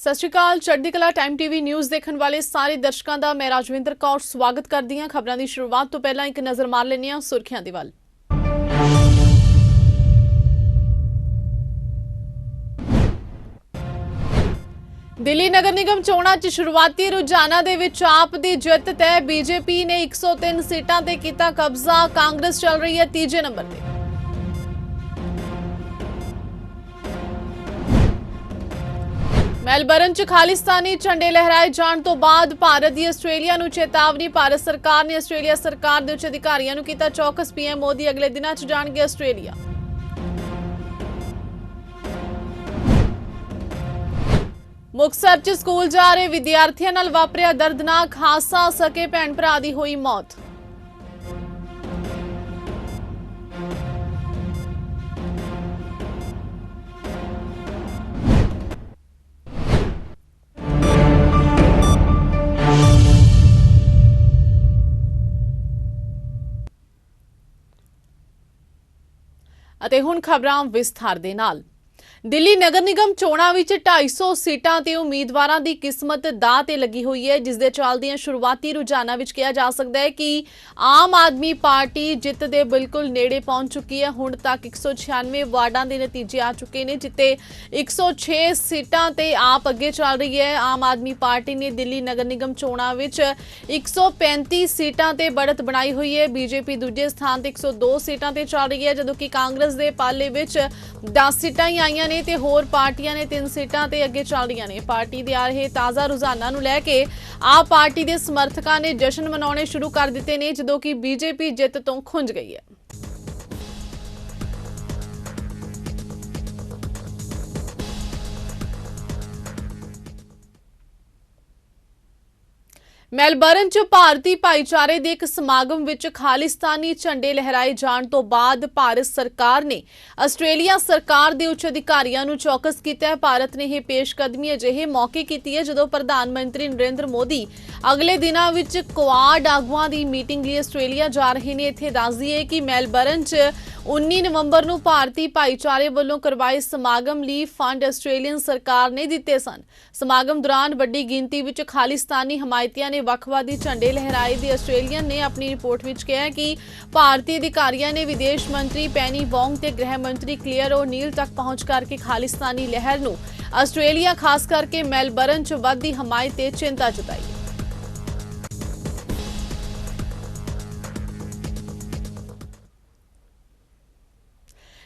ਸਤਿ ਸ਼੍ਰੀ ਅਕਾਲ। ਚੜ੍ਹਦੀ ਕਲਾ ਟਾਈਮ ਟੀਵੀ ਨਿਊਜ਼ ਦੇਖਣ ਵਾਲੇ ਸਾਰੇ ਦਰਸ਼ਕਾਂ ਦਾ ਮੈਂ ਰਾਜਵਿੰਦਰ ਕੌਰ ਸਵਾਗਤ ਕਰਦੀ ਹਾਂ। ਖਬਰਾਂ ਦੀ ਸ਼ੁਰੂਆਤ ਤੋਂ ਪਹਿਲਾਂ ਇੱਕ ਨਜ਼ਰ ਮਾਰ ਲੈਂਦੇ ਹਾਂ ਸੁਰਖੀਆਂ ਦੇ ਵੱਲ। ਦਿੱਲੀ ਨਗਰ ਨਿਗਮ ਚੋਣਾਂ 'ਚ ਸ਼ੁਰੂਆਤੀ ਰੁਝਾਨਾਂ ਦੇ ਵਿੱਚ ਆਪ ਦੀ ਜਿੱਤ ਤੈਅ। ਬੀਜੇਪੀ ਨੇ 103 ਸੀਟਾਂ ਤੇ ਕੀਤਾ ਕਬਜ਼ਾ। ਕਾਂਗਰਸ ਚੱਲ ਰਹੀ ਹੈ ਤੀਜੇ ਨੰਬਰ ਤੇ। ਮੈਲਬਰਨ 'ਚ ਖਾਲਿਸਤਾਨੀ ਝੰਡੇ ਲਹਿਰਾਏ ਜਾਣ ਤੋਂ ਬਾਅਦ ਭਾਰਤ ਦੀ ਆਸਟ੍ਰੇਲੀਆ ਨੂੰ ਚੇਤਾਵਨੀ। ਭਾਰਤ ਸਰਕਾਰ ਨੇ ਆਸਟ੍ਰੇਲੀਆ ਸਰਕਾਰ ਦੇ ਉੱਚ ਅਧਿਕਾਰੀਆਂ ਨੂੰ ਕੀਤਾ ਚੌਕਸ। ਪੀਐਮ ਮੋਦੀ ਅਗਲੇ ਦਿਨਾਂ 'ਚ ਜਾਣਗੇ ਆਸਟ੍ਰੇਲੀਆ। ਮੁਕਤਸਰ 'ਚ ਸਕੂਲ ਜਾ ਰਹੇ ਵਿਦਿਆਰਥੀਆਂ ਨਾਲ ਵਾਪਰਿਆ ਦਰਦਨਾਕ ਹਾਦਸਾ। ਸਕੇ ਭੈਣ ਭਰਾ ਦੀ ਹੋਈ ਮੌਤ। ਅਤੇ ਹੁਣ ਖਬਰਾਂ ਵਿਸਥਾਰ ਦੇ ਨਾਲ। ਦਿੱਲੀ ਨਗਰ ਨਿਗਮ ਚੋਣਾਂ ਵਿੱਚ 250 ਸੀਟਾਂ ਤੇ ਉਮੀਦਵਾਰਾਂ ਦੀ ਕਿਸਮਤ ਦਾਅ ਤੇ ਲੱਗੀ ਹੋਈ ਹੈ, ਜਿਸ ਦੇ ਚੱਲਦਿਆਂ ਸ਼ੁਰੂਆਤੀ ਰੁਝਾਨਾਂ ਵਿੱਚ ਕਿਹਾ ਜਾ ਸਕਦਾ ਹੈ ਕਿ ਆਮ ਆਦਮੀ ਪਾਰਟੀ ਜਿੱਤ ਦੇ ਬਿਲਕੁਲ ਨੇੜੇ ਪਹੁੰਚ ਚੁੱਕੀ ਹੈ। ਹੁਣ ਤੱਕ 196 ਵਾਰਡਾਂ ਦੇ ਨਤੀਜੇ ਆ ਚੁੱਕੇ ਨੇ, ਜਿੱਤੇ 106 ਸੀਟਾਂ ਤੇ ਆਪ ਅੱਗੇ ਚੱਲ ਰਹੀ ਹੈ। ਆਮ ਆਦਮੀ ਪਾਰਟੀ ਨੇ ਦਿੱਲੀ ਨਗਰ ਨਿਗਮ ਚੋਣਾਂ ਵਿੱਚ 135 ਸੀਟਾਂ ਤੇ बढ़त ਬਣਾਈ ਹੋਈ ਹੈ। ਬੀਜੇਪੀ ਦੂਜੇ ਸਥਾਨ ਤੇ 102 ਸੀਟਾਂ ਤੇ ਚੱਲ ਰਹੀ ਹੈ, ਜਦੋਂ ਕਿ ਕਾਂਗਰਸ ਦੇ ਪਾਲੇ ਵਿੱਚ 10 ਸੀਟਾਂ ਹੀ ਆਈਆਂ ਨੇ ਤੇ ਹੋਰ ਪਾਰਟੀਆਂ ਨੇ 3 ਸੀਟਾਂ ਤੇ ਅੱਗੇ ਚੱਲ ਰਹੀਆਂ ਨੇ। ਪਾਰਟੀ ਦੇ ਆ ਰਹੇ ਤਾਜ਼ਾ ਰੁਝਾਨਾਂ ਨੂੰ ਲੈ ਕੇ ਆਪ ਪਾਰਟੀ ਦੇ ਸਮਰਥਕਾਂ ਨੇ ਜਸ਼ਨ ਮਨਾਉਣੇ ਸ਼ੁਰੂ ਕਰ ਦਿੱਤੇ ਨੇ, ਜਦੋਂ ਕਿ ਬੀਜੇਪੀ ਜਿੱਤ ਤੋਂ ਖੁੰਝ ਗਈ ਹੈ। ਮੈਲਬਰਨ 'ਚ ਭਾਰਤੀ ਭਾਈਚਾਰੇ ਦੇ ਇੱਕ ਸਮਾਗਮ ਵਿੱਚ ਖਾਲਿਸਤਾਨੀ ਝੰਡੇ ਲਹਿਰਾਏ ਜਾਣ ਤੋਂ ਬਾਅਦ ਭਾਰਤ ਸਰਕਾਰ ਨੇ ਆਸਟ੍ਰੇਲੀਆ ਸਰਕਾਰ ਦੇ ਉੱਚ ਅਧਿਕਾਰੀਆਂ ਨੂੰ ਚੌਕਸ ਕੀਤਾ ਹੈ। ਭਾਰਤ ਨੇ ਇਹ ਪੇਸ਼ਕਦਮੀ ਅਜਿਹੇ ਮੌਕੇ ਕੀਤੀ ਹੈ ਜਦੋਂ ਪ੍ਰਧਾਨ ਮੰਤਰੀ ਨਰਿੰਦਰ ਮੋਦੀ ਅਗਲੇ ਦਿਨਾਂ ਵਿੱਚ ਕੁਆਡ ਆਗੂਆਂ ਦੀ ਮੀਟਿੰਗ ਲਈ ਆਸਟ੍ਰੇਲੀਆ ਜਾ ਰਹੇ ਨੇ। ਇੱਥੇ ਦੱਸ ਦਈਏ ਕਿ ਮੈਲਬਰਨ 'ਚ 19 ਨਵੰਬਰ ਨੂੰ ਭਾਰਤੀ ਭਾਈਚਾਰੇ ਵੱਲੋਂ ਕਰਵਾਏ ਸਮਾਗਮ ਲਈ ਫੰਡ ਆਸਟ੍ਰੇਲੀਅਨ ਸਰਕਾਰ ਨੇ ਦਿੱਤੇ ਸਨ। ਸਮਾਗਮ ਦੌਰਾਨ ਵੱਡੀ ਗਿਣਤੀ ਵਿੱਚ ਖਾਲਿਸਤਾਨੀ ਹਮਾਇਤੀਆਂ ਨੇ ਵੱਖਵਾਦੀ ਝੰਡੇ ਲਹਿਰਾਏ ਦੀ ਆਸਟ੍ਰੇਲੀਅਨ ਨੇ ਆਪਣੀ ਰਿਪੋਰਟ ਵਿੱਚ ਕਿਹਾ ਕਿ ਭਾਰਤੀ ਅਧਿਕਾਰੀਆਂ ਨੇ ਵਿਦੇਸ਼ ਮੰਤਰੀ ਪੈਨੀ ਵੋਂਗ ਤੇ ਗ੍ਰਹਿ ਮੰਤਰੀ ਕਲੀਅਰ ਓਨੀਲ ਤੱਕ ਪਹੁੰਚ ਕਰਕੇ ਖਾਲਿਸਤਾਨੀ ਲਹਿਰ ਨੂੰ ਆਸਟ੍ਰੇਲੀਆ ਖਾਸ ਕਰਕੇ ਮੈਲਬਰਨ 'ਚ ਵੱਧਦੀ ਹਮਾਇਤ ਤੇ ਚਿੰਤਾ ਜਤਾਈ।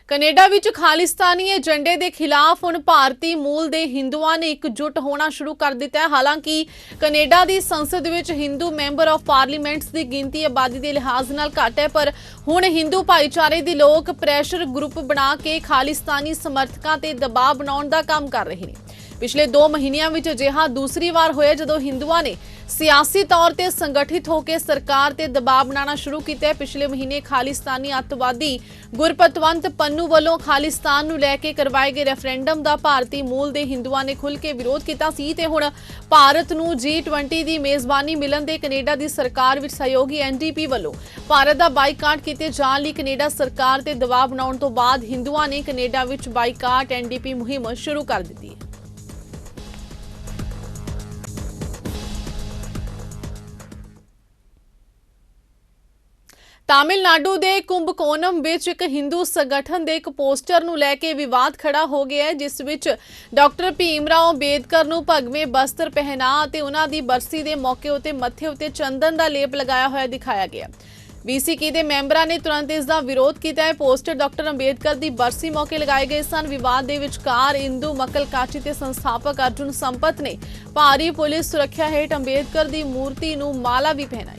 ਕੈਨੇਡਾ ਵਿੱਚ ਖਾਲਿਸਤਾਨੀ ਏਜੰਡੇ ਦੇ ਖਿਲਾਫ ਹੁਣ ਭਾਰਤੀ ਮੂਲ ਦੇ ਹਿੰਦੂਆਂ ਨੇ ਇਕਜੁੱਟ ਹੋਣਾ ਸ਼ੁਰੂ ਕਰ ਦਿੱਤਾ ਹੈ। ਹਾਲਾਂਕਿ ਕੈਨੇਡਾ ਦੀ ਸੰਸਦ ਵਿੱਚ ਹਿੰਦੂ ਮੈਂਬਰ ਆਫ ਪਾਰਲੀਮੈਂਟਸ ਦੀ ਗਿਣਤੀ ਆਬਾਦੀ ਦੇ ਲਿਹਾਜ਼ ਨਾਲ ਘੱਟ ਹੈ, ਪਰ ਹੁਣ ਹਿੰਦੂ ਭਾਈਚਾਰੇ ਦੇ ਲੋਕ ਪ੍ਰੈਸ਼ਰ ਗਰੁੱਪ ਬਣਾ ਕੇ ਖਾਲਿਸਤਾਨੀ ਸਮਰਥਕਾਂ ਤੇ ਦਬਾਅ ਬਣਾਉਣ ਦਾ ਕੰਮ ਕਰ ਰਹੇ ਨੇ। ਪਿਛਲੇ 2 ਮਹੀਨਿਆਂ ਵਿੱਚ ਅਜਿਹਾ ਦੂਸਰੀ ਵਾਰ ਹੋਇਆ ਜਦੋਂ ਹਿੰਦੂਆਂ ਨੇ ਸਿਆਸੀ ਤੌਰ ਤੇ ਸੰਗਠਿਤ ਹੋ ਕੇ ਸਰਕਾਰ ਤੇ ਦਬਾਅ ਬਣਾਉਣਾ ਸ਼ੁਰੂ ਕੀਤਾ। ਪਿਛਲੇ ਮਹੀਨੇ ਖਾਲਿਸਤਾਨੀ ਅੱਤਵਾਦੀ ਗੁਰਪਤਵੰਤ ਪੰਨੂ ਵੱਲੋਂ ਖਾਲਿਸਤਾਨ ਨੂੰ ਲੈ ਕੇ ਕਰਵਾਏ ਗਏ ਰੈਫਰੈਂਡਮ ਦਾ ਭਾਰਤੀ ਮੂਲ ਦੇ ਹਿੰਦੂਆਂ ਨੇ ਖੁੱਲ੍ਹ ਕੇ ਵਿਰੋਧ ਕੀਤਾ ਸੀ ਤੇ ਹੁਣ ਭਾਰਤ ਨੂੰ G20 ਦੀ ਮੇਜ਼ਬਾਨੀ ਮਿਲਣ ਦੇ ਕੈਨੇਡਾ ਦੀ ਸਰਕਾਰ ਵਿੱਚ ਸਹਿਯੋਗੀ NDP ਵੱਲੋਂ ਭਾਰਤ ਦਾ ਬਾਈਕਾਟ ਕੀਤੇ ਜਾਣ ਲਈ ਕੈਨੇਡਾ ਸਰਕਾਰ ਤੇ ਦਬਾਅ ਬਣਾਉਣ ਤੋਂ ਬਾਅਦ ਹਿੰਦੂਆਂ ਨੇ ਕੈਨੇਡਾ ਵਿੱਚ ਬਾਈਕਾਟ NDP ਮੁਹਿੰਮ ਸ਼ੁਰੂ ਕਰ ਦਿੱਤੀ ਹੈ। ਤਾਮਿਲਨਾਡੂ ਦੇ ਕੁੰਭਕੋਨਮ ਵਿੱਚ ਇੱਕ ਹਿੰਦੂ ਸੰਗਠਨ ਦੇ ਇੱਕ ਪੋਸਟਰ ਨੂੰ ਲੈ ਕੇ ਵਿਵਾਦ ਖੜਾ ਹੋ ਗਿਆ ਹੈ, ਜਿਸ ਵਿੱਚ ਡਾਕਟਰ ਭੀਮ ਰਾਓ ਅੰਬੇਦਕਰ ਨੂੰ ਭਗਵੇਂ ਬਸਤਰ ਪਹਿਨਾ ਅਤੇ ਉਹਨਾਂ ਦੀ ਬਰਸੀ ਦੇ ਮੌਕੇ ਉੱਤੇ ਮੱਥੇ ਉੱਤੇ ਚੰਦਨ ਦਾ ਲੇਪ ਲਗਾਇਆ ਹੋਇਆ ਦਿਖਾਇਆ ਗਿਆ। VCK ਦੇ ਮੈਂਬਰਾਂ ਨੇ ਤੁਰੰਤ ਇਸ ਦਾ ਵਿਰੋਧ ਕੀਤਾ ਹੈ। ਪੋਸਟਰ ਡਾਕਟਰ ਅੰਬੇਦਕਰ ਦੀ ਬਰਸੀ ਮੌਕੇ ਲਗਾਏ ਗਏ ਸਨ। ਵਿਵਾਦ ਦੇ ਵਿਚਕਾਰ ਇੰਦੂ ਮੱਕਲ ਕਾਚੀ ਤੇ ਸੰਸਥਾਪਕ ਅਰਜੁਨ ਸੰਪਤ ਨੇ ਭਾਰੀ ਪੁਲਿਸ ਸੁਰੱਖਿਆ ਹੇਠ ਅੰਬੇਦਕਰ ਦੀ ਮੂਰਤੀ ਨੂੰ ਮਾਲਾ ਵੀ ਪਹਿਨਾਈ।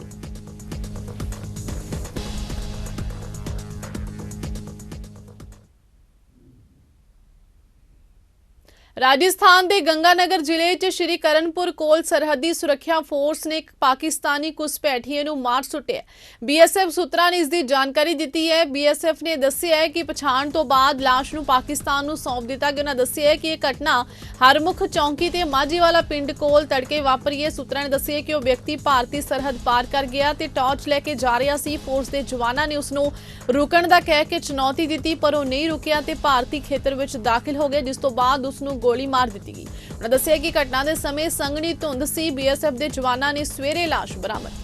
ਰਾਜਸਥਾਨ ਦੇ ਗੰਗਾਨਗਰ ਜ਼ਿਲ੍ਹੇ 'ਚ ਸ਼੍ਰੀ ਕਰਨਪੁਰ ਕੋਲ ਸਰਹੱਦੀ ਸੁਰੱਖਿਆ ਫੋਰਸ ਨੇ ਇੱਕ ਪਾਕਿਸਤਾਨੀ ਘੁਸਪੈਠੀਏ ਨੂੰ ਮਾਰ ਸੁੱਟਿਆ। BSF ਸੂਤਰਾਂ ਨੇ ਇਸ ਦੀ ਜਾਣਕਾਰੀ ਦਿੱਤੀ ਹੈ। BSF ਨੇ ਦੱਸਿਆ ਹੈ ਕਿ ਪਛਾਣ ਤੋਂ ਬਾਅਦ ਲਾਸ਼ ਨੂੰ ਪਾਕਿਸਤਾਨ ਨੂੰ ਸੌਂਪ ਦਿੱਤਾ ਗਿਆ। ਉਹਨਾਂ ਦੱਸਿਆ ਹੈ ਕਿ ਇਹ ਘਟਨਾ ਹਰਮੁਖ ਚੌਂਕੀ ਤੇ ਮਾਝੀਵਾਲਾ ਪਿੰਡ ਕੋਲ ਤੜਕੇ ਵਾਪਰੀ ਹੈ। ਸੂਤਰਾਂ ਨੇ ਦੱਸਿਆ ਕਿ ਉਹ ਵਿਅਕਤੀ ਭਾਰਤੀ ਸਰਹੱਦ ਪਾਰ ਕਰ ਗਿਆ ਤੇ ਟਾਰਚ ਲੈ ਕੇ ਜਾ ਰਿਹਾ ਸੀ। ਫੋਰਸ ਦੇ ਜਵਾਨਾਂ ਨੇ ਉਸ ਨੂੰ ਰੁਕਣ ਦਾ ਕਹਿ ਕੇ ਚੁਣੌਤੀ ਦਿੱਤੀ, ਪਰ ਉਹ ਨਹੀਂ ਰੁਕਿਆ ਤੇ ਭਾਰਤੀ ਖੇਤਰ ਵਿੱਚ ਦਾਖਲ ਹੋ ਗਿਆ, ਜਿਸ ਤੋਂ ਬਾਅਦ ਉਸ ਨੂੰ ਗੋਲੀ ਮਾਰ ਦਿੱਤੀ ਗਈ। ਉਹਨਾਂ ਦੱਸਿਆ ਕਿ ਘਟਨਾ ਦੇ ਸਮੇਂ ਸੰਘਣੀ ਧੁੰਦ ਸੀ। BSF ਦੇ ਜਵਾਨਾਂ ਨੇ ਸਵੇਰੇ ਲਾਸ਼ ਬਰਾਮਦ।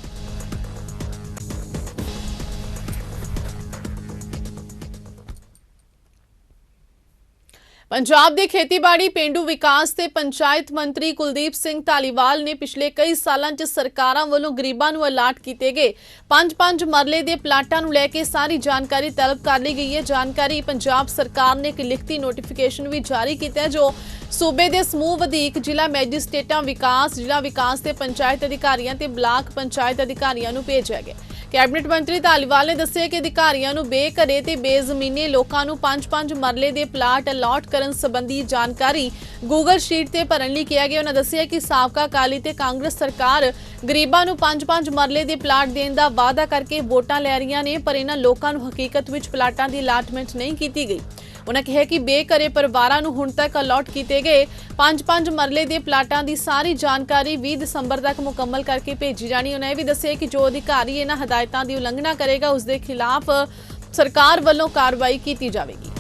ਪੰਜਾਬ ਦੇ ਖੇਤੀਬਾੜੀ, ਪੇਂਡੂ ਵਿਕਾਸ ਤੇ ਪੰਚਾਇਤ ਮੰਤਰੀ ਕੁਲਦੀਪ ਸਿੰਘ ਧਾਲੀਵਾਲ ਨੇ ਪਿਛਲੇ ਕਈ ਸਾਲਾਂ 'ਚ ਸਰਕਾਰਾਂ ਵੱਲੋਂ ਗਰੀਬਾਂ ਨੂੰ ਅਲਾਟ ਕੀਤੇ ਗਏ 5-5 ਮਰਲੇ ਦੇ ਪਲਾਟਾਂ ਨੂੰ ਲੈ ਕੇ ਸਾਰੀ ਜਾਣਕਾਰੀ ਤਲਬ ਕਰ ਲਈ ਗਈ ਹੈ। ਜਾਣਕਾਰੀ ਪੰਜਾਬ ਸਰਕਾਰ ਨੇ ਇੱਕ ਲਿਖਤੀ ਨੋਟੀਫਿਕੇਸ਼ਨ ਵੀ ਜਾਰੀ ਕੀਤਾ ਹੈ ਜੋ ਸੂਬੇ ਦੇ ਸਮੂਹ ਵਧੀਕ ਜ਼ਿਲ੍ਹਾ ਮੈਜਿਸਟ੍ਰੇਟਾਂ ਵਿਕਾਸ, ਜ਼ਿਲ੍ਹਾ ਵਿਕਾਸ ਤੇ ਪੰਚਾਇਤ ਅਧਿਕਾਰੀਆਂ ਤੇ ਬਲਾਕ ਪੰਚਾਇਤ ਅਧਿਕਾਰੀਆਂ ਨੂੰ ਭੇਜਿਆ ਗਿਆ। ਕੈਬਨਿਟ ਮੰਤਰੀ ਧਾਲੀਵਾਲ ਨੇ ਦੱਸਿਆ ਕਿ ਅਧਿਕਾਰੀਆਂ ਨੂੰ ਬੇਘਰੇ ਤੇ ਬੇਜ਼ਮੀਨੇ ਲੋਕਾਂ ਨੂੰ 5-5 ਮਰਲੇ ਦੇ ਪਲਾਟ ਅਲਾਟ ਕਰਨ ਸੰਬੰਧੀ ਜਾਣਕਾਰੀ ਗੂਗਲ ਸ਼ੀਟ ਤੇ ਭਰਨ ਲਈ ਕਿਹਾ ਗਿਆ। ਉਹਨਾਂ ਦੱਸਿਆ ਕਿ ਸਾਬਕਾ ਅਕਾਲੀ ਤੇ ਕਾਂਗਰਸ ਸਰਕਾਰ ਗਰੀਬਾਂ ਨੂੰ 5-5 ਮਰਲੇ ਦੇ ਪਲਾਟ ਦੇਣ ਦਾ ਵਾਅਦਾ ਕਰਕੇ ਵੋਟਾਂ ਲੈ ਰਹੀਆਂ ਨੇ, ਪਰ ਇਹਨਾਂ ਲੋਕਾਂ ਨੂੰ ਹਕੀਕਤ ਵਿੱਚ ਪਲਾਟਾਂ ਦੀ ਅਲਾਟਮੈਂਟ ਨਹੀਂ ਕੀਤੀ ਗਈ। ਉਹਨਾਂ ਕਿਹਾ ਕਿ ਬੇਘਰੇ ਪਰਿਵਾਰਾਂ ਨੂੰ ਹੁਣ ਤੱਕ ਅਲਾਟ ਕੀਤੇ ਗਏ 5-5 ਮਰਲੇ ਦੇ ਪਲਾਟਾਂ ਦੀ ਸਾਰੀ ਜਾਣਕਾਰੀ 20 ਦਸੰਬਰ ਤੱਕ ਮੁਕੰਮਲ ਕਰਕੇ ਭੇਜੀ ਜਾਣੀ। ਉਹਨਾਂ ਇਹ ਵੀ ਦੱਸਿਆ ਕਿ ਜੋ ਅਧਿਕਾਰੀ ਇਹਨਾਂ ਹਦਾਇਤਾਂ ਦੀ ਉਲੰਘਣਾ ਕਰੇਗਾ ਉਸ ਦੇ ਖਿਲਾਫ ਸਰਕਾਰ ਵੱਲੋਂ ਕਾਰਵਾਈ ਕੀਤੀ ਜਾਵੇਗੀ।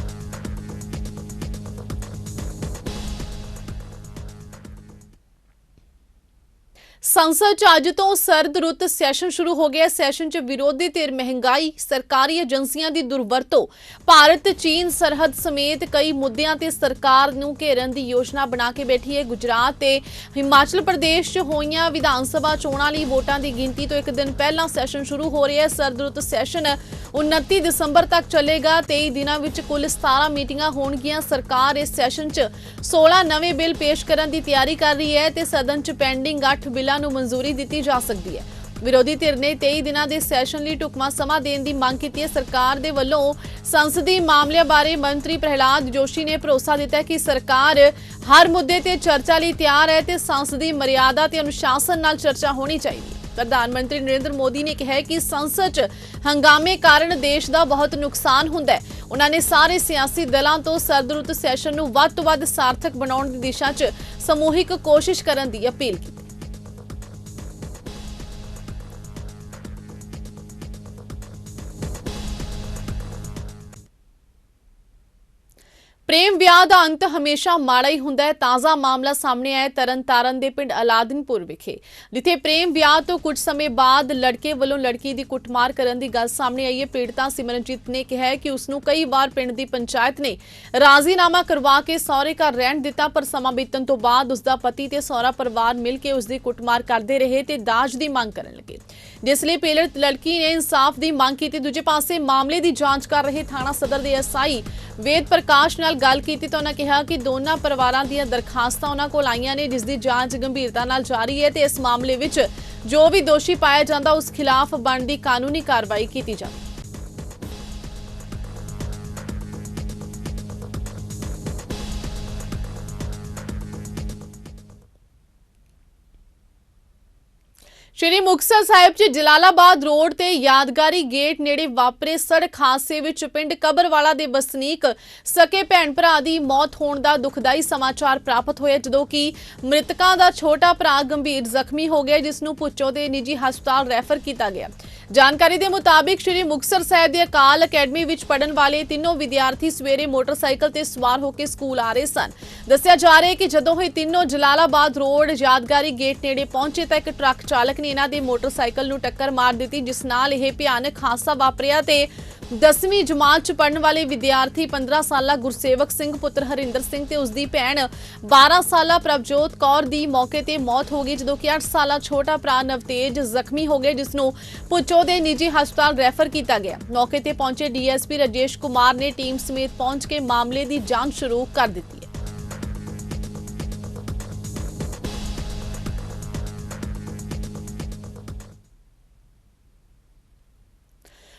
ਸੰਸਦ 'ਚ ਅੱਜ ਤੋਂ ਸਰਦ ਰੁੱਤ ਸੈਸ਼ਨ ਸ਼ੁਰੂ ਹੋ ਗਿਆ। ਸੈਸ਼ਨ 'ਚ ਵਿਰੋਧੀ ਧਿਰ ਮਹਿੰਗਾਈ, ਸਰਕਾਰੀ ਏਜੰਸੀਆਂ ਦੀ ਦੁਰਵਰਤੋਂ, ਭਾਰਤ ਚੀਨ ਸਰਹੱਦ ਸਮੇਤ ਕਈ ਮੁੱਦਿਆਂ ਤੇ ਸਰਕਾਰ ਨੂੰ ਘੇਰਨ ਦੀ ਯੋਜਨਾ ਬਣਾ ਕੇ ਬੈਠੀ ਹੈ। ਗੁਜਰਾਤ ਤੇ ਹਿਮਾਚਲ ਪ੍ਰਦੇਸ਼ 'ਚ ਹੋਈਆਂ ਵਿਧਾਨ ਸਭਾ ਚੋਣਾਂ ਲਈ ਵੋਟਾਂ ਦੀ ਗਿਣਤੀ ਤੋਂ ਇੱਕ ਦਿਨ ਪਹਿਲਾਂ ਸੈਸ਼ਨ ਸ਼ੁਰੂ ਹੋ ਰਿਹਾ ਹੈ। ਸਰਦ ਰੁੱਤ ਸੈਸ਼ਨ 29 ਦਸੰਬਰ ਤੱਕ ਚੱਲੇਗਾ। 23 ਦਿਨਾਂ ਵਿੱਚ ਕੁੱਲ 17 ਮੀਟਿੰਗਾਂ ਹੋਣਗੀਆਂ। ਸਰਕਾਰ ਇਸ ਸੈਸ਼ਨ 'ਚ 16 ਨਵੇਂ ਬਿੱਲ ਪੇਸ਼ ਕਰਨ ਦੀ ਤਿਆਰੀ ਕਰ ਰਹੀ ਹੈ ਤੇ ਸਦਨ 'ਚ ਪੈਂਡਿੰਗ 8 ਬਿੱਲਾਂ ਨੂੰ ਮਨਜ਼ੂਰੀ ਦਿੱਤੀ ਜਾ ਸਕਦੀ ਹੈ। ਵਿਰੋਧੀ ਧਿਰ ਨੇ 23 ਦਿਨਾਂ ਦੇ ਸੈਸ਼ਨ ਲਈ ਢੁਕਵਾਂ ਸਮਾਂ ਦੇਣ ਦੀ ਮੰਗ ਕੀਤੀ ਹੈ। ਸਰਕਾਰ ਦੇ ਵੱਲੋਂ ਸੰਸਦੀ ਮਾਮਲਿਆਂ ਬਾਰੇ ਮੰਤਰੀ ਪ੍ਰਹਿਲਾਦ ਜੋਸ਼ੀ ਨੇ ਭਰੋਸਾ ਦਿੱਤਾ ਕਿ ਸਰਕਾਰ ਹਰ ਮੁੱਦੇ ਤੇ ਚਰਚਾ ਲਈ ਤਿਆਰ ਹੈ ਤੇ ਸੰਸਦੀ ਮਰਿਆਦਾ ਤੇ ਅਨੁਸ਼ਾਸਨ ਨਾਲ ਚਰਚਾ ਹੋਣੀ ਚਾਹੀਦੀ ਹੈ। ਪ੍ਰਧਾਨ ਮੰਤਰੀ ਨਰਿੰਦਰ ਮੋਦੀ ਨੇ ਕਿਹਾ ਕਿ ਸੰਸਦ 'ਚ ਹੰਗਾਮੇ ਕਾਰਨ ਦੇਸ਼ ਦਾ ਬਹੁਤ ਨੁਕਸਾਨ ਹੁੰਦਾ ਹੈ। ਉਹਨਾਂ ਨੇ ਸਾਰੇ ਸਿਆਸੀ ਦਲਾਂ ਤੋਂ ਸਰਦ ਰੁੱਤ ਸੈਸ਼ਨ ਨੂੰ ਵੱਧ ਤੋਂ ਵੱਧ ਸਾਰਥਕ ਬਣਾਉਣ ਦੀ ਦਿਸ਼ਾ 'ਚ ਸਮੂਹਿਕ ਕੋਸ਼ਿਸ਼ ਕਰਨ ਦੀ ਅਪੀਲ ਕੀਤੀ। ਪ੍ਰੇਮ ਵਿਆਹ ਦਾ ਅੰਤ ਹਮੇਸ਼ਾ ਮਾੜਾ ਹੀ ਹੁੰਦਾ ਹੈ। ਤਾਜ਼ਾ ਮਾਮਲਾ ਸਾਹਮਣੇ ਆਇਆ ਤਰਨਤਾਰਨ ਦੇ ਪਿੰਡ ਅਲਾਦਿਨਪੁਰ ਵਿਖੇ, ਜਿੱਥੇ ਪ੍ਰੇਮ ਵਿਆਹ ਤੋਂ ਕੁਝ ਸਮੇਂ ਬਾਅਦ ਲੜਕੇ ਵੱਲੋਂ ਲੜਕੀ ਦੀ ਕੁੱਟਮਾਰ ਕਰਨ ਦੀ ਗੱਲ ਸਾਹਮਣੇ ਆਈ ਹੈ। ਪੀੜਤਾ ਸਿਮਰਨਜੀਤ ਨੇ ਕਿਹਾ ਕਿ ਉਸ ਨੂੰ ਕਈ ਵਾਰ ਪਿੰਡ ਦੀ ਪੰਚਾਇਤ ਨੇ ਰਾਜ਼ੀਨਾਮਾ ਕਰਵਾ ਕੇ ਸਹੁਰੇ ਘਰ ਰਹਿਣ ਦਿੱਤਾ, ਪਰ ਸਮਾਂ ਬੀਤਣ ਤੋਂ ਬਾਅਦ ਉਸ ਦਾ ਪਤੀ ਤੇ ਸਹੁਰਾ ਪਰਿਵਾਰ ਮਿਲ ਕੇ ਉਸ ਦੀ ਕੁੱਟਮਾਰ ਕਰਦੇ ਰਹੇ ਤੇ ਦਾਜ ਦੀ ਮੰਗ ਕਰਨ ਲੱਗੇ, ਜਿਸ ਲਈ ਪੀੜਤ ਲੜਕੀ ਨੇ ਇਨਸਾਫ ਦੀ ਮੰਗ ਕੀਤੀ। ਦੂਜੇ ਪਾਸੇ ਮਾਮਲੇ ਦੀ ਜਾਂਚ ਕਰ ਰਹੇ ਥਾਣਾ ਸਦਰ ਦੇ SI ਵੇਦ ਪ੍ਰਕਾਸ਼ ਨਾਲ ਗੱਲ ਕੀਤੀ ਤਾਂ ਉਹਨਾਂ ਕਿਹਾ ਕਿ ਦੋਨਾਂ ਪਰਿਵਾਰਾਂ ਦੀਆਂ ਦਰਖਾਸਤਾਂ ਉਹਨਾਂ ਕੋਲ ਆਈਆਂ ਨੇ, ਜਿਸ ਦੀ ਜਾਂਚ ਗੰਭੀਰਤਾ ਨਾਲ ਜਾਰੀ ਹੈ ਤੇ ਇਸ ਮਾਮਲੇ ਵਿੱਚ ਜੋ ਵੀ ਦੋਸ਼ੀ ਪਾਇਆ ਜਾਂਦਾ ਉਸ ਖਿਲਾਫ ਬਣਦੀ ਕਾਨੂੰਨੀ ਕਾਰਵਾਈ ਕੀਤੀ ਜਾਵੇ। ਸ਼੍ਰੀ ਮੁਕਤਸਰ ਸਾਹਿਬ 'ਚ ਜਲਾਲਾਬਾਦ ਰੋਡ ਤੇ ਯਾਦਗਾਰੀ ਗੇਟ ਨੇੜੇ ਵਾਪਰੇ ਸੜਕ ਹਾਦਸੇ ਵਿੱਚ ਪਿੰਡ ਕਬਰਵਾਲਾ ਦੇ ਵਸਨੀਕ ਸਕੇ ਭੈਣ ਭਰਾ ਦੀ ਮੌਤ ਹੋਣ ਦਾ ਦੁਖਦਾਈ ਸਮਾਚਾਰ ਪ੍ਰਾਪਤ ਹੋਇਆ, ਜਦੋਂ ਕਿ ਮ੍ਰਿਤਕਾਂ ਦਾ ਛੋਟਾ ਭਰਾ ਗੰਭੀਰ ਜ਼ਖਮੀ ਹੋ ਗਿਆ, ਜਿਸ ਨੂੰ ਭੁੱਚੋ ਦੇ ਨਿੱਜੀ ਹਸਪਤਾਲ ਰੈਫਰ ਕੀਤਾ ਗਿਆ। ਜਾਣਕਾਰੀ ਦੇ ਮੁਤਾਬਿਕ ਸ਼੍ਰੀ ਮੁਕਤਸਰ ਸਾਹਿਬ ਦੀ ਅਕਾਲ ਅਕੈਡਮੀ ਵਿੱਚ ਪੜ੍ਹਨ ਵਾਲੇ ਤਿੰਨੋਂ ਵਿਦਿਆਰਥੀ ਸਵੇਰੇ ਮੋਟਰਸਾਈਕਲ ਤੇ ਸਵਾਰ ਹੋ ਕੇ ਸਕੂਲ ਆ ਰਹੇ ਸਨ। ਦੱਸਿਆ ਜਾ ਰਿਹਾ ਹੈ ਕਿ ਜਦੋਂ ਇਹ ਤਿੰਨੋਂ ਜਲਾਲਾਬਾਦ ਰੋਡ ਯਾਦਗਾਰੀ ਗੇਟ ਨੇੜੇ ਪਹੁੰਚੇ ਤਾਂ ਇੱਕ ਟਰੱਕ ਚਾਲਕ ਨੇ ਇਹਨਾਂ ਦੇ ਮੋਟਰਸਾਈਕਲ ਨੂੰ ਟੱਕਰ ਮਾਰ ਦਿੱਤੀ, ਜਿਸ ਨਾਲ ਇਹ ਭਿਆਨਕ ਹਾਦਸਾ ਵਾਪਰਿਆ ਤੇ 10ਵੀਂ ਜਮਾਤ 'ਚ ਪੜ੍ਹਨ ਵਾਲੇ ਵਿਦਿਆਰਥੀ 15 ਸਾਲਾ ਗੁਰਸੇਵਕ ਸਿੰਘ ਪੁੱਤਰ ਹਰਿੰਦਰ ਸਿੰਘ ਤੇ ਉਸ ਦੀ ਭੈਣ 12 ਸਾਲਾ ਪ੍ਰਭਜੋਤ ਕੌਰ ਦੀ ਮੌਕੇ ਤੇ ਮੌਤ ਹੋ ਗਈ, ਜਦੋਂ ਕਿ 8 ਸਾਲਾ ਛੋਟਾ ਭਰਾ ਨਵਤੇਜ ਜ਼ਖਮੀ ਹੋ ਗਏ, ਜਿਸ ਨੂੰ ਭੁੱਚੋ ਦੇ ਨਿੱਜੀ ਹਸਪਤਾਲ ਰੈਫਰ ਕੀਤਾ ਗਿਆ। ਮੌਕੇ ਤੇ ਪਹੁੰਚੇ DSP ਰਾਜੇਸ਼ ਕੁਮਾਰ ਨੇ ਟੀਮ ਸਮੇਤ ਪਹੁੰਚ ਕੇ ਮਾਮਲੇ ਦੀ ਜਾਂਚ ਸ਼ੁਰੂ ਕਰ ਦਿੱਤੀ ਹੈ।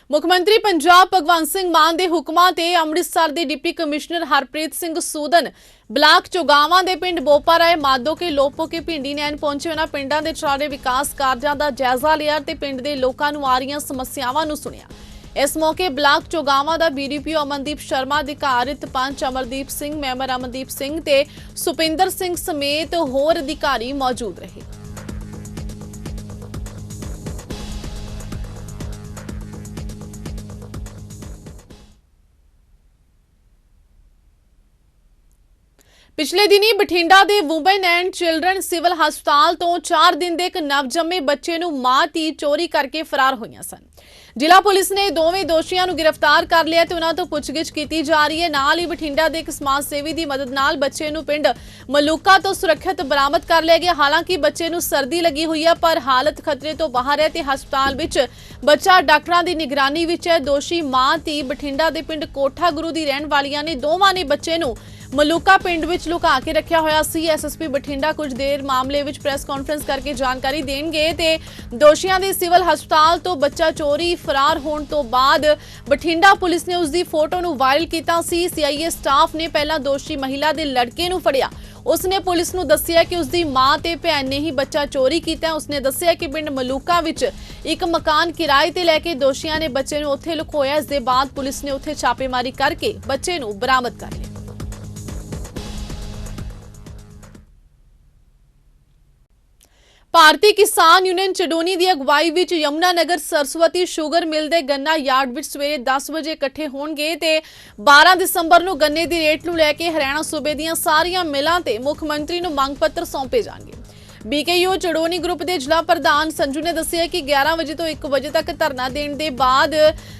ਮੁੱਖ ਮੰਤਰੀ ਪੰਜਾਬ ਭਗਵੰਤ ਸਿੰਘ ਮਾਨ ਦੇ ਹੁਕਮਾਂ ਤੇ ਅੰਮ੍ਰਿਤਸਰ ਦੇ deputy commissioner Harpreet Singh Sudan block Chogawan ਦੇ ਪਿੰਡ ਬੋਪਾਰਾਏ ਮਾਧੋ ਕੇ ਲੋਪੋ ਕੇ ਪਿੰਡੀ ਨੈਣ ਪਹੁੰਚੇ। ਉਹਨਾਂ ਪਿੰਡਾਂ ਦੇ ਚਾਰੇ ਵਿਕਾਸ ਕਾਰਜਾਂ ਦਾ ਜਾਇਜ਼ਾ ਲਿਆ ਤੇ ਪਿੰਡ ਦੇ ਲੋਕਾਂ ਨੂੰ ਆ ਰਹੀਆਂ ਸਮੱਸਿਆਵਾਂ ਨੂੰ ਸੁਣਿਆ। ਇਸ ਮੌਕੇ ਬਲਾਕ ਚੋਗਾਵਾਂ ਦਾ BDPO ਅਮਨਦੀਪ ਸ਼ਰਮਾ, ਅਧਿਕਾਰਿਤ ਪੰਚ ਅਮਰਦੀਪ ਸਿੰਘ, ਮੈਂਬਰ ਅਮਨਦੀਪ ਸਿੰਘ ਤੇ ਸੁਪਿੰਦਰ ਸਿੰਘ ਸਮੇਤ ਹੋਰ ਅਧਿਕਾਰੀ ਮੌਜੂਦ ਰਹੇ। ਪਿਛਲੇ ਦਿਨੀ ਬਠਿੰਡਾ ਦੇ ਵੂਮਨ ਐਂਡ ਚਿਲਡਰਨ ਸਿਵਲ ਹਸਪਤਾਲ ਤੋਂ 4 ਦਿਨ ਦੇ ਇੱਕ ਨਵਜੰਮੇ ਬੱਚੇ ਨੂੰ ਮਾਂ ਧੀ ਚੋਰੀ ਕਰਕੇ ਫਰਾਰ ਹੋਈਆਂ ਸਨ। ਜ਼ਿਲ੍ਹਾ ਪੁਲਿਸ ਨੇ ਦੋਵੇਂ ਦੋਸ਼ੀਆਂ ਨੂੰ ਗ੍ਰਿਫਤਾਰ ਕਰ ਲਿਆ ਤੇ ਉਹਨਾਂ ਤੋਂ ਪੁੱਛਗਿੱਛ ਕੀਤੀ ਜਾ ਰਹੀ ਹੈ। ਨਾਲ ਹੀ ਬਠਿੰਡਾ ਦੇ ਇੱਕ ਸਮਾਜ ਸੇਵੀ ਦੀ ਮਦਦ ਨਾਲ ਬੱਚੇ ਨੂੰ ਪਿੰਡ ਮਲੂਕਾ ਤੋਂ ਸੁਰੱਖਿਅਤ ਬਰਾਮਦ ਕਰ ਲਿਆ ਗਿਆ। ਹਾਲਾਂਕਿ ਬੱਚੇ ਨੂੰ ਸਰਦੀ ਲੱਗੀ ਹੋਈ ਹੈ ਪਰ ਹਾਲਤ ਖਤਰੇ ਤੋਂ ਬਾਹਰ ਹੈ ਤੇ ਹਸਪਤਾਲ ਵਿੱਚ ਬੱਚਾ ਡਾਕਟਰਾਂ ਦੀ ਨਿਗਰਾਨੀ ਵਿੱਚ ਹੈ। ਦੋਸ਼ੀ ਮਾਂ ਧੀ ਬਠਿੰਡਾ ਦੇ ਪਿੰਡ ਕੋਠਾ ਗੁਰੂ ਦੀ ਰਹਿਣ ਵਾਲੀਆਂ ਨੇ। ਦੋਵਾਂ ਨੇ ਬੱਚੇ ਨੂੰ ਮਲੂਕਾ ਪਿੰਡ ਵਿੱਚ ਲੁਕਾ ਕੇ ਰੱਖਿਆ ਹੋਇਆ ਸੀ। ਐਸਐਸਪੀ ਬਠਿੰਡਾ ਕੁਝ ਦੇਰ ਮਾਮਲੇ ਵਿੱਚ ਪ੍ਰੈਸ ਕਾਨਫਰੰਸ ਕਰਕੇ ਜਾਣਕਾਰੀ ਦੇਣਗੇ ਤੇ ਦੋਸ਼ੀਆਂ ਦੇ ਸਿਵਲ ਹਸਪਤਾਲ ਤੋਂ ਬੱਚਾ ਚੋਰੀ ਫਰਾਰ ਹੋਣ ਤੋਂ ਬਾਅਦ ਬਠਿੰਡਾ ਪੁਲਿਸ ਨੇ ਉਸ ਦੀ ਫੋਟੋ ਨੂੰ ਵਾਇਰਲ ਕੀਤਾ ਸੀ। ਸੀਆਈਏ ਸਟਾਫ ਨੇ ਪਹਿਲਾਂ ਦੋਸ਼ੀ ਮਹਿਲਾ ਦੇ ਲੜਕੇ ਨੂੰ ਫੜਿਆ। ਉਸਨੇ ਪੁਲਿਸ ਨੂੰ ਦੱਸਿਆ ਕਿ ਉਸਦੀ ਮਾਂ ਤੇ ਭੈਣ ਨੇ ਹੀ ਬੱਚਾ ਚੋਰੀ ਕੀਤਾ। ਉਸਨੇ ਦੱਸਿਆ ਕਿ ਪਿੰਡ ਮਲੂਕਾ ਵਿੱਚ ਇੱਕ ਮਕਾਨ ਕਿਰਾਏ ਤੇ ਲੈ ਕੇ ਦੋਸ਼ੀਆਂ ਨੇ ਬੱਚੇ ਨੂੰ ਉੱਥੇ ਲੁਕੋਇਆ। ਇਸ ਦੇ ਬਾਅਦ ਪੁਲਿਸ ਨੇ ਉੱਥੇ ਛਾਪੇਮਾਰੀ ਕਰਕੇ ਬੱਚੇ ਨੂੰ ਬਰਾਮਦ ਕਰ ਲਿਆ। ਭਾਰਤੀ ਕਿਸਾਨ ਯੂਨੀਅਨ ਚਡੋਨੀ ਦੀ ਅਗਵਾਈ ਵਿੱਚ ਯਮੁਨਾਨਗਰ ਸਰਸਵਤੀ ਸ਼ੂਗਰ ਮਿਲ ਦੇ ਗੰਨਾ ਯਾਰਡ ਵਿੱਚ ਸਵੇਰੇ 10 ਵਜੇ ਇਕੱਠੇ ਹੋਣਗੇ ਤੇ 12 ਦਸੰਬਰ ਨੂੰ ਗੰਨੇ ਦੀ ਰੇਟ ਨੂੰ ਲੈ ਕੇ ਹਰਿਆਣਾ ਸੂਬੇ ਦੀਆਂ ਸਾਰੀਆਂ ਮਿਲਾਂ ਤੇ ਮੁੱਖ ਮੰਤਰੀ ਨੂੰ ਮੰਗ ਪੱਤਰ ਸੌਂਪੇ ਜਾਣਗੇ। ਬੀਕੇਯੂ ਚਡੋਨੀ ਗਰੁੱਪ ਦੇ ਜ਼ਿਲ੍ਹਾ ਪ੍ਰਧਾਨ ਸੰਜੂ ਨੇ ਦੱਸਿਆ ਕਿ 11 ਵਜੇ ਤੋਂ 1 ਵਜੇ ਤੱਕ ਧਰਨਾ ਦੇਣ ਦੇ ਬਾਅਦ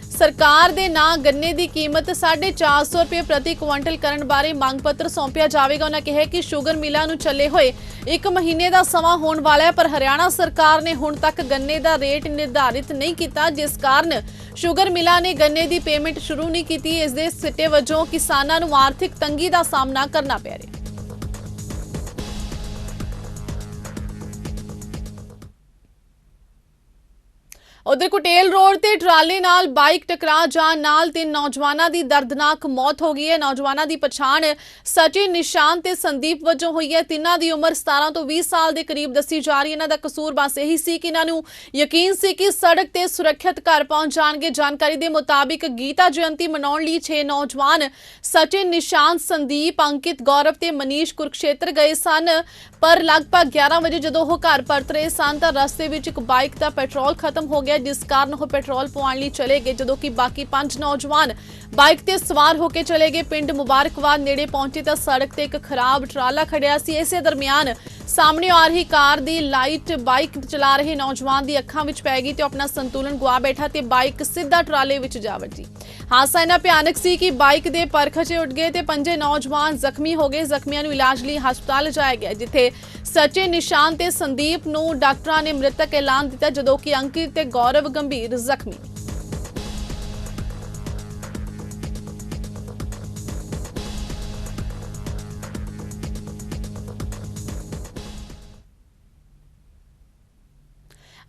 ਸਰਕਾਰ ਦੇ ਨਾਂ ਗੰਨੇ ਦੀ ਕੀਮਤ 450 ਰੁਪਏ ਪ੍ਰਤੀ ਕੁਇੰਟਲ ਕਰਨ ਬਾਰੇ ਮੰਗ ਪੱਤਰ ਸੌਂਪਿਆ ਜਾਵੇਗਾ। ਉਹਨਾਂ ਕਿਹਾ ਕਿ ਸ਼ੂਗਰ ਮਿਲਾਂ ਨੂੰ ਚੱਲੇ ਹੋਏ 1 ਮਹੀਨੇ ਦਾ ਸਮਾਂ ਹੋਣ ਵਾਲਾ ਹੈ ਪਰ ਹਰਿਆਣਾ ਸਰਕਾਰ ਨੇ ਹੁਣ ਤੱਕ ਗੰਨੇ ਦਾ ਰੇਟ ਨਿਰਧਾਰਿਤ ਨਹੀਂ ਕੀਤਾ, ਜਿਸ ਕਾਰਨ ਸ਼ੂਗਰ ਮਿਲਾਂ ਨੇ ਗੰਨੇ ਦੀ ਪੇਮੈਂਟ ਸ਼ੁਰੂ ਨਹੀਂ ਕੀਤੀ। ਇਸ ਦੇ ਸਿੱਟੇ ਵਜੋਂ ਕਿਸਾਨਾਂ ਨੂੰ ਆਰਥਿਕ ਤੰਗੀ ਦਾ ਸਾਹਮਣਾ ਕਰਨਾ ਪੈ ਰਿਹਾ ਹੈ। ਉਧਰ ਕੁਟੇਲ ਰੋਡ ਤੇ ਟਰਾਲੇ ਨਾਲ ਬਾਈਕ ਟਕਰਾ ਜਾਣ ਨਾਲ 3 ਨੌਜਵਾਨਾਂ ਦੀ ਦਰਦਨਾਕ ਮੌਤ ਹੋ ਗਈ ਹੈ। ਨੌਜਵਾਨਾਂ ਦੀ ਪਛਾਣ ਸਚਿਨ, ਨਿਸ਼ਾਨ ਤੇ ਸੰਦੀਪ ਵਜੋਂ ਹੋਈ ਹੈ। ਤਿੰਨਾਂ ਦੀ ਉਮਰ 17 ਤੋਂ 20 ਸਾਲ ਦੇ ਕਰੀਬ ਦੱਸੀ ਜਾ ਰਹੀ ਹੈ। ਇਹਨਾਂ ਦਾ ਕਸੂਰ ਬਸ ਇਹੀ ਸੀ ਕਿ ਇਹਨਾਂ ਨੂੰ ਯਕੀਨ ਸੀ ਕਿ ਸੜਕ ਤੇ ਸੁਰੱਖਿਅਤ ਘਰ ਪਹੁੰਚ ਜਾਣਗੇ। ਜਾਣਕਾਰੀ ਦੇ ਮੁਤਾਬਿਕ ਗੀਤਾ ਜਯੰਤੀ ਮਨਾਉਣ ਲਈ 6 ਨੌਜਵਾਨ ਸਚਿਨ, ਨਿਸ਼ਾਨ, ਸੰਦੀਪ, ਅੰਕਿਤ, ਗੌਰਵ ਤੇ ਮਨੀਸ਼ ਕੁਰਕਸ਼ੇਤਰ ਗਏ ਸਨ ਪਰ ਲਗਭਗ 11 ਵਜੇ ਜਦੋਂ ਉਹ ਘਰ ਪਰਤ ਰਹੇ ਸਨ ਤਾਂ ਰਸਤੇ ਵਿੱਚ ਇੱਕ ਬਾਈਕ ਦਾ ਪੈਟਰੋਲ ਖਤਮ ਹੋ ਗਿਆ, ਜਿਸ ਕਾਰਨ ਉਹ ਪੈਟਰੋਲ ਪਵਾਉਣ ਲਈ ਚਲੇ ਗਏ ਜਦੋਂ ਕਿ ਬਾਕੀ 5 ਨੌਜਵਾਨ ਬਾਈਕ ਤੇ ਸਵਾਰ ਹੋ ਕੇ ਚਲੇ ਗਏ। ਪਿੰਡ ਮੁਬਾਰਕਬਾਦ ਨੇੜੇ ਪਹੁੰਚੇ ਤਾਂ ਸੜਕ ਤੇ ਇੱਕ ਖਰਾਬ ਟਰਾਲਾ ਖੜਿਆ ਸੀ। ਇਸੇ ਦਰਮਿਆਨ ਸਾਹਮਣੇ ਆ ਰਹੀ ਕਾਰ ਦੀ ਲਾਈਟ ਬਾਈਕ ਚਲਾ ਰਹੇ ਨੌਜਵਾਨ ਦੀ ਅੱਖਾਂ ਵਿੱਚ ਪੈ ਗਈ ਤੇ ਆਪਣਾ ਸੰਤੁਲਨ ਗੁਆ ਬੈਠਾ ਤੇ ਬਾਈਕ ਸਿੱਧਾ ਟਰਾਲੇ ਵਿੱਚ ਜਾ ਵੱਜੀ। ਹਾਦਸਾ ਇੰਨਾ ਭਿਆਨਕ ਸੀ ਕਿ ਬਾਈਕ ਦੇ ਪਰਖਚੇ ਉੱਡ ਗਏ ਤੇ 5 ਨੌਜਵਾਨ ਜ਼ਖਮੀ ਹੋ ਗਏ। ਜ਼ਖਮੀਆਂ ਨੂੰ ਇਲਾਜ ਲਈ ਹਸਪਤਾਲ ਲਿਜਾਇਆ ਗਿਆ, ਜਿੱਥੇ ਸਚਿਨ, ਨਿਸ਼ਾਨ ਤੇ ਸੰਦੀਪ ਨੂੰ ਡਾਕਟਰਾਂ ਨੇ ਮ੍ਰਿਤਕ ਐਲਾਨ ਦਿੱਤਾ ਜਦੋਂ ਕਿ ਅੰਕਿਤ ਤੇ ਗੌਰਵ ਗੰਭੀਰ ਜ਼ਖਮੀ।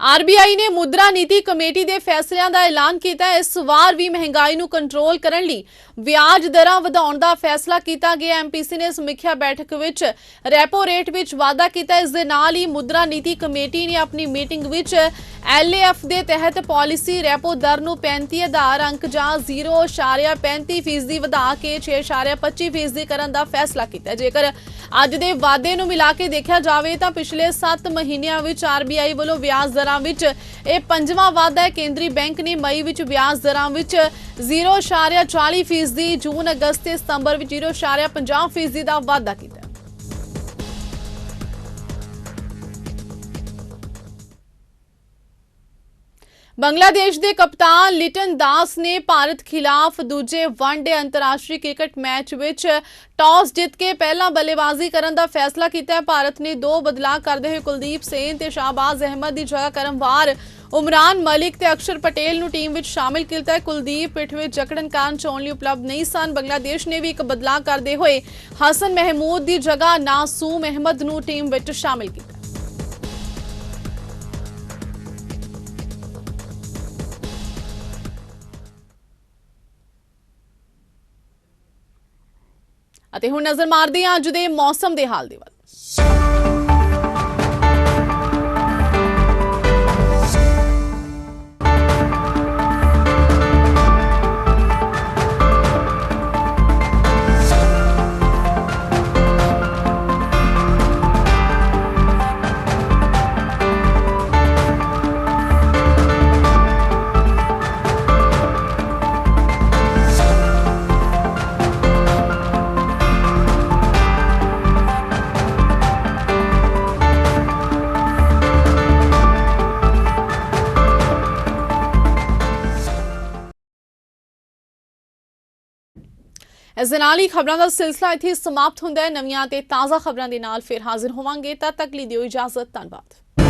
ਆਰਬੀਆਈ ਨੇ ਮੁਦਰਾ ਨੀਤੀ ਕਮੇਟੀ ਦੇ ਫੈਸਲਿਆਂ ਦਾ ਐਲਾਨ ਕੀਤਾ ਹੈ। ਇਸ ਵਾਰ ਵੀ ਮਹਿੰਗਾਈ ਨੂੰ ਕੰਟਰੋਲ ਕਰਨ ਲਈ ਵਿਆਜ ਦਰਾਂ ਵਧਾਉਣ ਦਾ ਫੈਸਲਾ ਕੀਤਾ ਗਿਆ। ਐਮਪੀਸੀ ਨੇ ਸਮੀਖਿਆ ਬੈਠਕ ਵਿੱਚ ਰੈਪੋ ਰੇਟ ਵਿੱਚ ਵਾਧਾ ਕੀਤਾ। ਇਸ ਦੇ ਨਾਲ ਹੀ ਮੁਦਰਾ ਨੀਤੀ ਕਮੇਟੀ ਨੇ ਆਪਣੀ ਮੀਟਿੰਗ ਵਿੱਚ ਐਲਏਐਫ ਦੇ ਤਹਿਤ ਪਾਲਿਸੀ ਰੈਪੋ ਦਰ ਨੂੰ 35 ਆਧਾਰ ਅੰਕ ਜਾਂ 0.35% ਵਧਾ ਕੇ 6.25% ਕਰਨ ਦਾ ਫੈਸਲਾ ਕੀਤਾ। ਜੇਕਰ ਅੱਜ ਦੇ ਵਾਅਦੇ ਨੂੰ ਮਿਲਾ ਕੇ ਦੇਖਿਆ ਜਾਵੇ ਤਾਂ ਪਿਛਲੇ 7 ਮਹੀਨਿਆਂ ਵਿੱਚ ਆਰਬੀਆਈ ਵੱਲੋਂ ਵਿਆਜ ਦਰਾਂ ਵਿੱਚ ਇਹ 5ਵਾਂ ਵਾਧਾ ਹੈ। ਕੇਂਦਰੀ ਬੈਂਕ ਨੇ ਮਈ ਵਿੱਚ ਵਿਆਜ ਦਰਾਂ ਵਿੱਚ 0.40%, ਜੂਨ, ਅਗਸਤ ਤੇ ਸਤੰਬਰ ਵਿੱਚ 0.50% ਦਾ ਵਾਧਾ ਕੀਤਾ। ਬੰਗਲਾਦੇਸ਼ ਦੇ ਕਪਤਾਨ ਲਿਟਨ ਦਾਸ ਨੇ ਭਾਰਤ ਖਿਲਾਫ ਦੂਜੇ ਵਨਡੇ ਅੰਤਰਰਾਸ਼ਟਰੀ ਕ੍ਰਿਕਟ ਮੈਚ ਵਿੱਚ ਟਾਸ ਜਿੱਤ ਕੇ ਪਹਿਲਾਂ ਬੱਲੇਬਾਜ਼ੀ ਕਰਨ ਦਾ ਫੈਸਲਾ ਕੀਤਾ ਹੈ। ਭਾਰਤ ਨੇ 2 ਬਦਲਾਅ ਕਰਦੇ ਹੋਏ ਕੁਲਦੀਪ ਸੇਨ ਤੇ ਸ਼ਾਹਬਾਜ਼ ਅਹਿਮਦ ਦੀ ਜਗ੍ਹਾ ਕਰਮਵਾਰ ਉਮਰਾਨ ਮਲਿਕ ਤੇ ਅਕਸ਼ਰ ਪਟੇਲ ਨੂੰ ਟੀਮ ਵਿੱਚ ਸ਼ਾਮਿਲ ਕੀਤਾ ਹੈ। ਕੁਲਦੀਪ ਪਿੱਠ ਵਿੱਚ ਜਕੜਨ ਕਾਰਨ ਚੋਣ ਲਈ ਉਪਲਬਧ ਨਹੀਂ ਸਨ। ਬੰਗਲਾਦੇਸ਼ ਨੇ ਵੀ ਇੱਕ ਬਦਲਾਅ ਕਰਦੇ ਹੋਏ ਹਸਨ ਮਹਿਮੂਦ ਦੀ ਜਗ੍ਹਾ ਨਾਸੂਮ ਅਹਿਮਦ ਨੂੰ ਟੀਮ ਵਿੱਚ ਸ਼ਾਮਿਲ ਕੀਤਾ। ਅਤੇ ਹੁਣ ਨਜ਼ਰ ਮਾਰਦੇ ਹਾਂ ਅੱਜ ਦੇ ਮੌਸਮ ਦੇ ਹਾਲ ਦੇ ਵੱਲ। ਇਸ ਦੇ ਨਾਲ ਹੀ ਖਬਰਾਂ ਦਾ ਸਿਲਸਿਲਾ ਇੱਥੇ ਸਮਾਪਤ ਹੁੰਦਾ ਹੈ। ਨਵੀਆਂ ਤੇ ਤਾਜ਼ਾ ਖਬਰਾਂ ਦੇ ਨਾਲ ਫਿਰ ਹਾਜ਼ਰ ਹੋਵਾਂਗੇ। ਤਦ ਤੱਕ ਲਈ ਦਿਓ ਇਜਾਜ਼ਤ। ਧੰਨਵਾਦ।